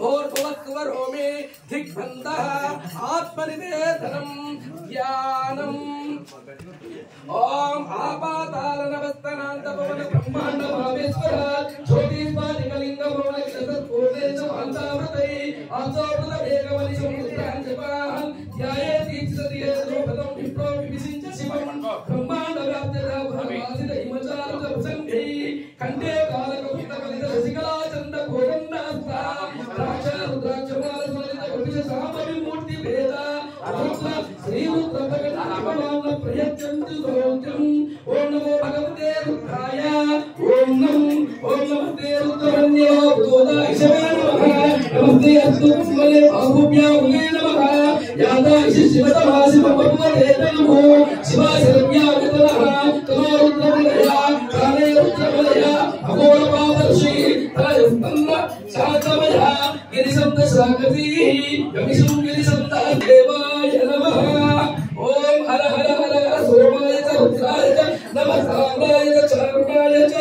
भूर्भुवस्सुवरो मे दिग्बन्धः आत्मनिवेदनं ध्यानम् ओम आपातालनवस्थानान्त भवन ब्रह्मांड भावेश्वर ज्योतिष्मादिकलिंग भवन क्षत्रपूर्णेश अन्तामृतै आसोपद वेगवनि समुद्रांजपाहं ध्याये दीक्षितये द्रौपदं विप्रो विविसिंच शिवं ब्रह्मांड व्याप्तदा भवासित हिमचारज संघै कंठे कालकपितकलित रसिकला चंद कोदंडास्ता राक्षा रुद्राक्षमाल स्मरित कपिश सामविमूर्ति भेदा अरुद्र श्री रुद्र भगवान प्रयच्छन्तु सौख्यम् ओम नमो भगवते रुद्राय ओम नमस्ते रुद्रवन्यो भूतायशवे नमः नमस्ते अस्तु कुम्भले बाहुभ्यामुले नमः यादायि शिवतमाशिवपद्मते नमो शिवाशरव्यागतनः तनो रुद्रवलया काले रुद्रवलया अघोरपादर्शी तलयस्तन्न शातमया गिरिशब्दशाकतीः यमिषुं गिरिशब्दः देवाय नमः ओम हर हर हर हर सोमाय च रुद्राय च नमः साम्राय च चारुणाय च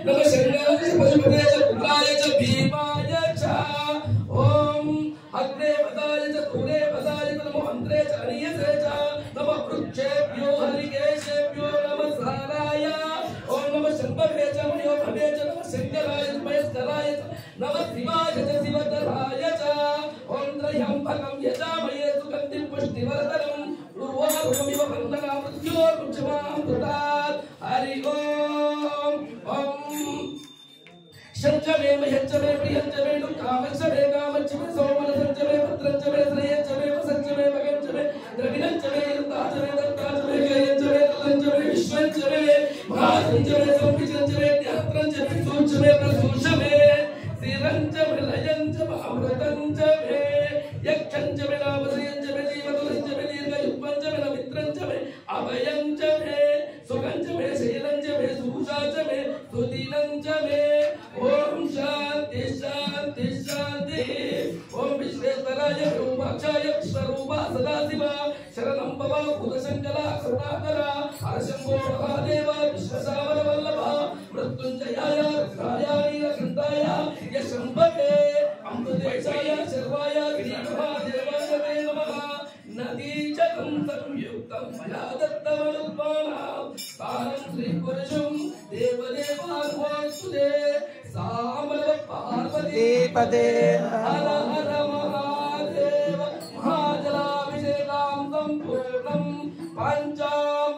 नमः शंगाय च पशुपते च रुद्राय च भीमाय च ओम अग्ने पदाय च तूरे पदाय च नमो अन्त्रे च अनियसे च नमः वृक्षेभ्यो हरिकेशेभ्यो नमः साराय ओम नमः शंभवे च मयो भवे च नमः शंकराय च महेश्वराय च नमः शिवाय च शिवतराय च ओम त्रयंबकं यजामहे सुगन्धिं पुष्टिवर्धनम् उर्वारुकमिव बन्धना मृत्योर्मुक्षमामृतात् हरि ओम शंचमे मह्यचमे प्रियंचमे कामचमे कामचमे सोमनसंचमे पुत्रंचमे श्रेयंचमे वसंचमे भगंचमे द्रविणंचमे इंद्राचमे दत्ताचमे गयंचमे तलंचमे विश्वंचमे महासंचमे संविचंचमे ध्यात्रंचमे सूचमे प्रसूचमे सिरंचमे लयंचमे अमृतंचमे यक्षंचमे नामसयंचमे जीवतुलंचमे दीर्घयुग्मंचमे नमित्रंचमे अभयंचमे सुगंचमे शैलंचमे सुभुषाचमे सुदीनंचमे ओम शांति शांति शांति ओम विश्वेश्वराय रूपाक्षाय विश्वरूपा सदाशिवा शरणं भव भूतशंकरा करुणाकरा हरशंभो महादेव विश्वसावर वल्लभा मृत्युंजयाय रुद्राय नीलकंठाय यशंभवे अमृतेशाय शर्वाय श्रीमहादेवाय ते नमः नदीजलं संयुक्तं मया दत्तमनुत्मानं स्थानं श्रीपुरुषं देवदेवानुवास्तुते सामल पार्वती पदे हर हर महादेव महाजलाभिषेकं संपूर्णं पंचामृताभिषेकम्